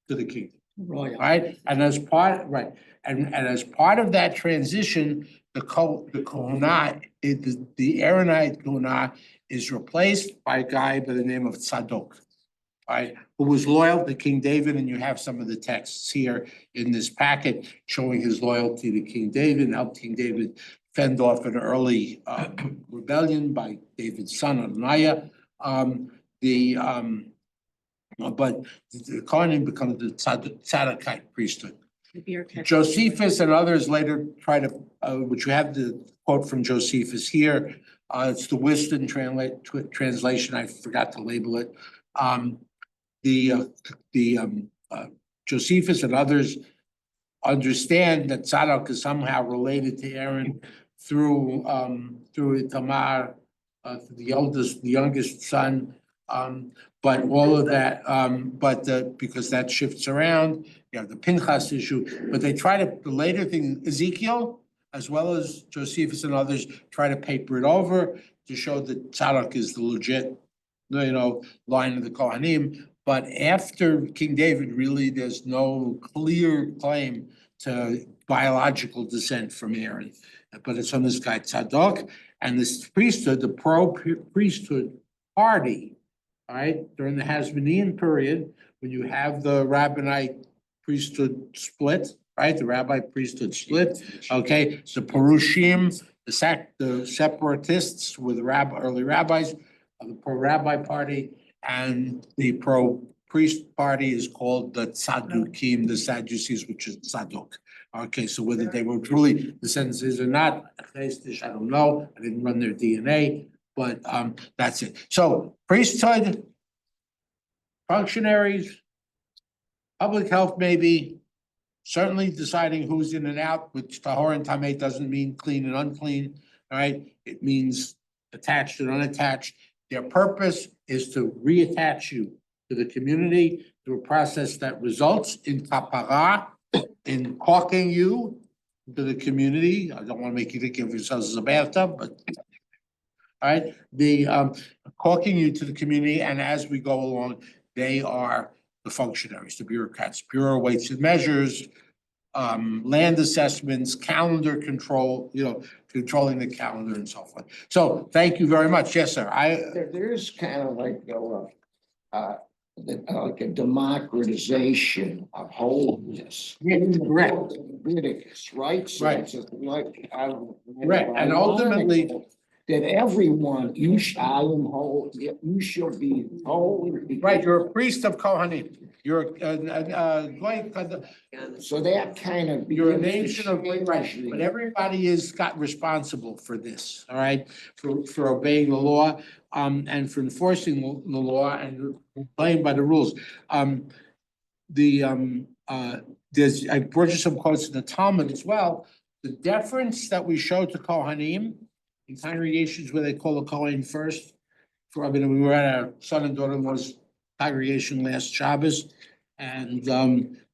to the kingdom. Right, and as part, right, and as part of that transition, the kahuna, the Aaronite kahuna is replaced by a guy by the name of Tzadok. Right, who was loyal to King David, and you have some of the texts here in this packet showing his loyalty to King David and helped King David fend off an early rebellion by David's son Adoniah. But the Kohanim becomes the Tzadokite priesthood. Josephus and others later try to, which you have the quote from Josephus here. It's the Wisdom translation. I forgot to label it. Josephus and others understand that Tzadok is somehow related to Aaron through Tamar, the youngest son. But all of that, because that shifts around, you have the Pinchas issue, but they try to, the later thing, Ezekiel, as well as Josephus and others, try to paper it over to show that Tzadok is the legit, line of the Kohanim. But after King David, really, there's no clear claim to biological descent from Aaron. But it's from this guy Tzadok, and this priesthood, the pro-priesthood party, all right, during the Hasmonean period, when you have the rabbinite priesthood split, right, the rabbi priesthood split, okay, the Perushim, the separatists were the early rabbis of the pro-rabbi party, and the pro-priest party is called the Tzadukim, the Sadducees, which is Tzadok. Okay, so whether they were truly descendants or not, I don't know, I didn't run their DNA, but that's it. So priesthood, functionaries, public health maybe, certainly deciding who's in and out, which tahor and tameh doesn't mean clean and unclean, all right? It means attached and unattached. Their purpose is to reattach you to the community through a process that results in kapara, in caulking you to the community. I don't want to make you think of yourselves as a bathtub, but all right, the caulking you to the community, and as we go along, they are the functionaries, the bureaucrats, Bureau of Weights and Measures, land assessments, calendar control, controlling the calendar and so forth. So thank you very much. Yes, sir. There's kind of like like a democratization of holiness. Correct. Leviticus, right? So Right. it's just like, Correct, and ultimately- that everyone, I am whole, you shall be whole. Right, you're a priest of Kohanim. You're So that kind of. you're a nation of, right, but everybody is got responsible for this, all right? For obeying the law, and for enforcing the law and playing by the rules. I brought you some quotes in the Talmud as well. The deference that we show to Kohanim in congregations where they call a Kohen first. We were at our son and daughter-in-law's congregation last Shabbos. And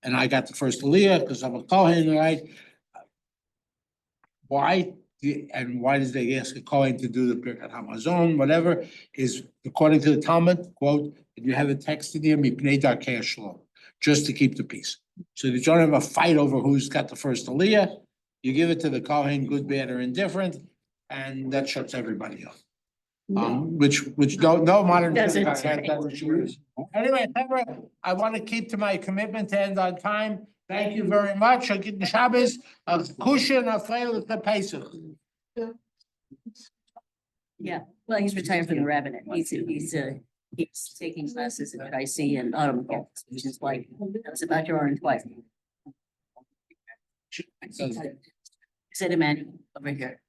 I got the first Aliyah because I'm a Kohen, right? Why does they ask a Kohen to do the Birkat Hamazon, whatever, is according to the Talmud, quote, and you have a text in here, Mipnei Darkei Shalom, just to keep the peace. So that you don't have a fight over who's got the first Aliyah, you give it to the Kohen, good, bad, or indifferent, and that shuts everybody up. Which no modern. Doesn't. Anyway, I want to keep to my commitment to end on time. Thank you very much. I'll get the Shabbos, a cushion, a flavor of the Pesach. Yeah, well, he's retired from the rabbinate. He's taking classes at IC and autumn camp, which is like, that's about your orange wife. Said Emmanuel over here.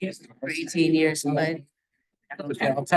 Yes, for 18 years, but. Okay, I'll tell you